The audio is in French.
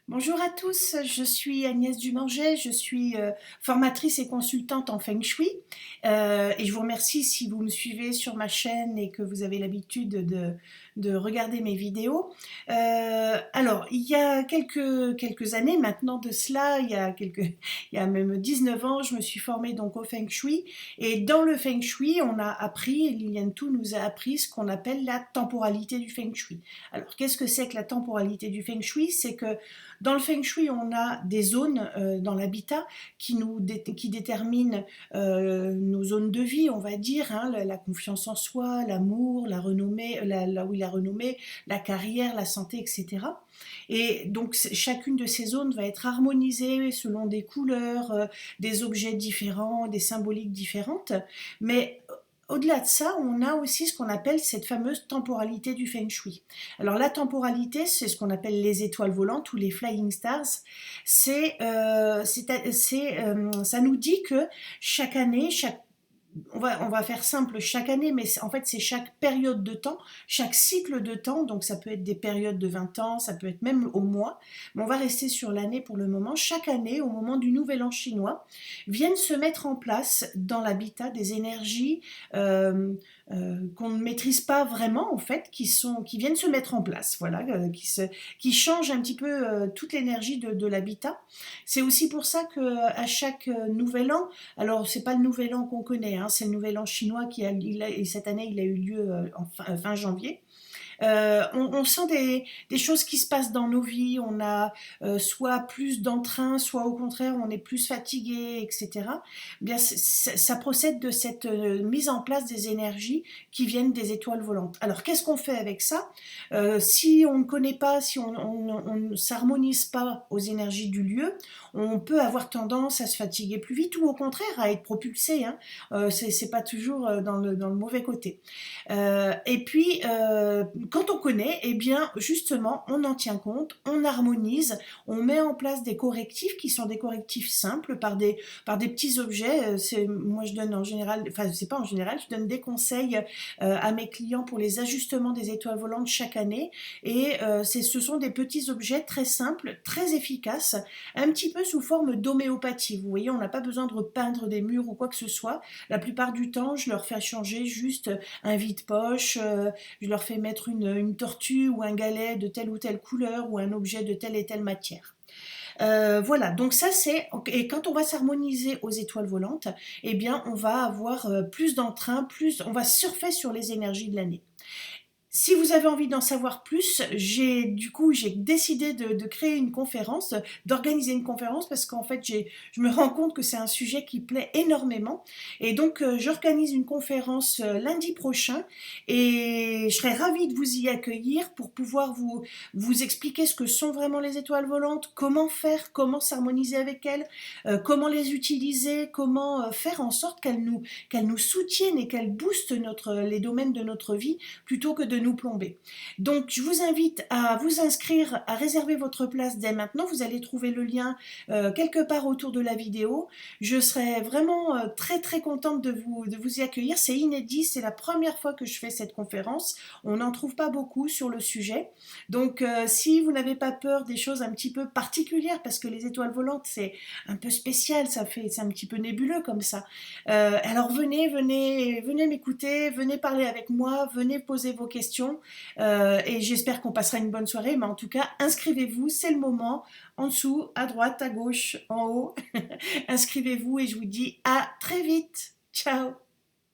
Bonjour à tous, je suis Agnès Dumanger, je suis formatrice et consultante en Feng Shui et je vous remercie si vous me suivez sur ma chaîne et que vous avez l'habitude de regarder mes vidéos. Alors, il y a quelques années maintenant de cela, il y a même 19 ans, je me suis formée donc au Feng Shui et dans le Feng Shui, on a appris, Liliane Tu nous a appris ce qu'on appelle la temporalité du Feng Shui. Alors, qu'est-ce que c'est que la temporalité du Feng Shui? C'est que dans le Feng Shui, on a des zones dans l'habitat qui déterminent nos zones de vie, on va dire, hein, la confiance en soi, l'amour, la renommée, oui, la renommée, la carrière, la santé, etc. Et donc chacune de ces zones va être harmonisée selon des couleurs, des objets différents, des symboliques différentes. Mais au-delà de ça, on a aussi ce qu'on appelle cette fameuse temporalité du Feng Shui. Alors la temporalité, c'est ce qu'on appelle les étoiles volantes ou les flying stars. Ça nous dit que chaque année, on va faire simple chaque année, mais en fait c'est chaque période de temps, chaque cycle de temps, donc ça peut être des périodes de 20 ans, ça peut être même au mois, mais on va rester sur l'année pour le moment. Chaque année, au moment du nouvel an chinois, viennent se mettre en place dans l'habitat des énergies qu'on ne maîtrise pas vraiment en fait, qui viennent se mettre en place, voilà, qui changent un petit peu toute l'énergie de l'habitat. C'est aussi pour ça que à chaque nouvel an, alors c'est pas le nouvel an qu'on connaît, hein, c'est le nouvel an chinois et cette année il a eu lieu fin janvier. On sent des choses qui se passent dans nos vies, on a soit plus d'entrain, soit au contraire on est plus fatigué, etc. Bien, ça procède de cette mise en place des énergies qui viennent des étoiles volantes. Alors qu'est-ce qu'on fait avec ça? Si on ne connaît pas, si on ne s'harmonise pas aux énergies du lieu, on peut avoir tendance à se fatiguer plus vite ou au contraire à être propulsé, hein. C'est pas toujours dans le mauvais côté. Et puis, quand on connaît, eh bien, justement, on en tient compte, on harmonise, on met en place des correctifs qui sont des correctifs simples par des petits objets. Moi, je donne en général, enfin, c'est pas en général, je donne des conseils à mes clients pour les ajustements des étoiles volantes chaque année. Et ce sont des petits objets très simples, très efficaces, un petit peu sous forme d'homéopathie. Vous voyez, on n'a pas besoin de repeindre des murs ou quoi que ce soit. La plupart du temps, je leur fais changer juste un vide-poche, je leur fais mettre une tortue ou un galet de telle ou telle couleur ou un objet de telle et telle matière. Voilà, donc ça c'est, et quand on va s'harmoniser aux étoiles volantes, eh bien on va avoir plus d'entrain, on va surfer sur les énergies de l'année. Si vous avez envie d'en savoir plus, j'ai décidé de créer une conférence, d'organiser une conférence parce qu'en fait je me rends compte que c'est un sujet qui plaît énormément et donc j'organise une conférence lundi prochain et je serais ravie de vous y accueillir pour pouvoir vous expliquer ce que sont vraiment les étoiles volantes, comment faire, comment s'harmoniser avec elles, comment les utiliser, comment faire en sorte qu'elles nous soutiennent et qu'elles boostent les domaines de notre vie plutôt que de nous plomber. Donc je vous invite à vous inscrire, à réserver votre place dès maintenant. Vous allez trouver le lien quelque part autour de la vidéo. Je serai vraiment très très contente de vous y accueillir. C'est inédit, c'est la première fois que je fais cette conférence. On n'en trouve pas beaucoup sur le sujet. Donc si vous n'avez pas peur des choses un petit peu particulières, parce que les étoiles volantes c'est un peu spécial, c'est un petit peu nébuleux comme ça. Alors venez m'écouter, venez parler avec moi, venez poser vos questions et j'espère qu'on passera une bonne soirée. Mais en tout cas, inscrivez-vous, c'est le moment. En dessous, à droite, à gauche, en haut, inscrivez-vous et je vous dis à très vite. Ciao!